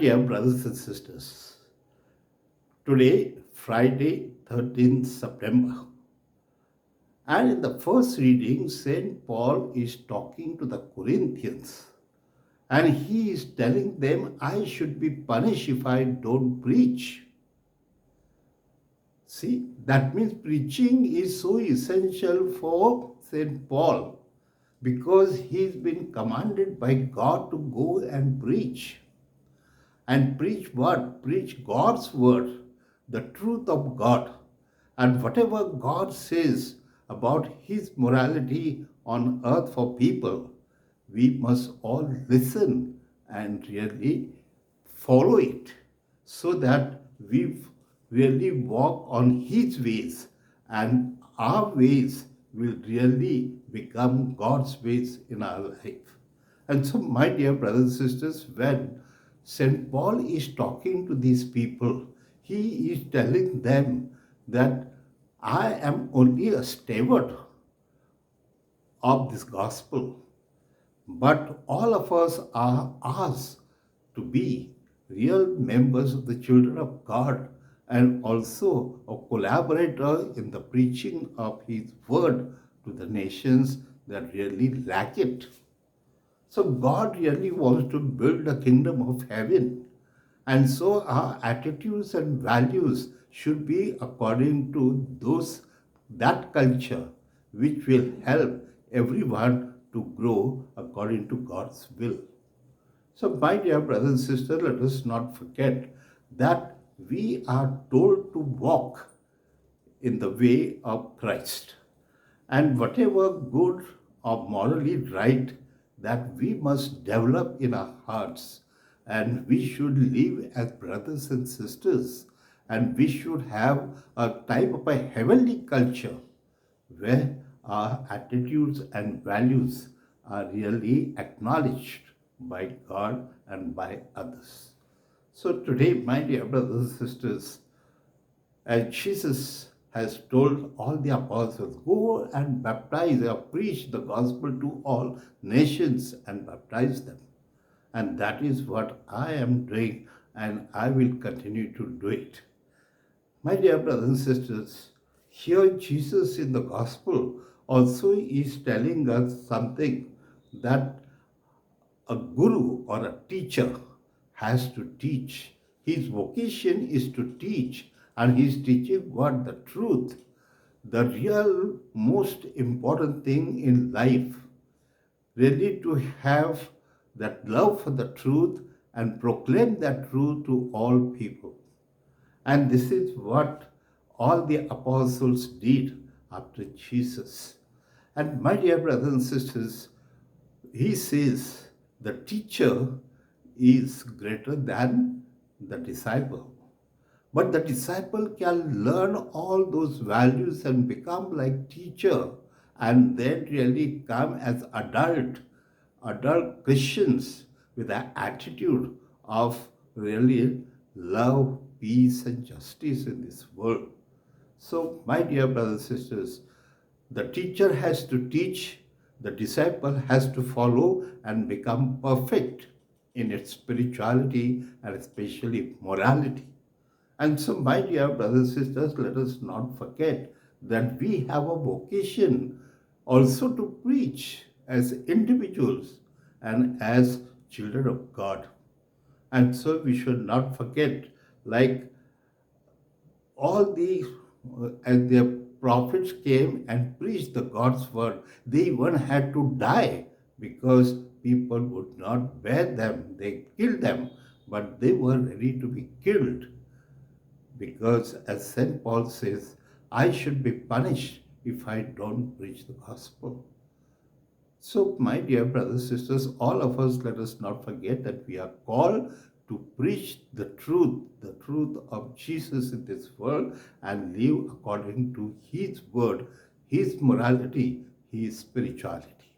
dear brothers and sisters, today, Friday, 13th September, and in the first reading, St. Paul is talking to the Corinthians and he is telling them, I should be punished if I don't preach. See, that means preaching is so essential for St. Paul because he's been commanded by God to go and preach. And preach what? Preach God's word, the truth of God. And whatever God says about his morality on earth for people, we must all listen and really follow it so that we really walk on his ways and our ways will really become God's ways in our life. And so, my dear brothers and sisters, when St. Paul is talking to these people, he is telling them that I am only a steward of this gospel, but all of us are asked to be real members of the children of God and also a collaborator in the preaching of his word to the nations that really lack it. So God really wants to build a kingdom of heaven. And so our attitudes and values should be according to that culture which will help everyone to grow according to God's will. So, my dear brothers and sisters, let us not forget that we are told to walk in the way of Christ. And whatever good or morally right that we must develop in our hearts, and we should live as brothers and sisters, and we should have a type of a heavenly culture where our attitudes and values are really acknowledged by God and by others. So today, my dear brothers and sisters, as Jesus has told all the apostles, go and baptize or preach the gospel to all nations and baptize them. And that is what I am doing, and I will continue to do it. My dear brothers and sisters, here Jesus in the gospel also is telling us something that a guru or a teacher has to teach. His vocation is to teach, and he is teaching what? The truth. The real most important thing in life, really to have that love for the truth and proclaim that truth to all people. And this is what all the apostles did after Jesus. And my dear brothers and sisters, he says the teacher is greater than the disciple. But the disciple can learn all those values and become like teacher and then really come as adult Christians with an attitude of really love, peace, and justice in this world. So, my dear brothers and sisters, the teacher has to teach, the disciple has to follow and become perfect in its spirituality and especially morality. And so, my dear brothers and sisters, let us not forget that we have a vocation also to preach as individuals and as children of God. And so we should not forget, like all the as the prophets came and preached the God's word, they even had to die because people would not bear them. They killed them, but they were ready to be killed because, as St. Paul says, I should be punished if I don't preach the gospel. So, my dear brothers and sisters, all of us, let us not forget that we are called to preach the truth of Jesus in this world and live according to his word, his morality, his spirituality.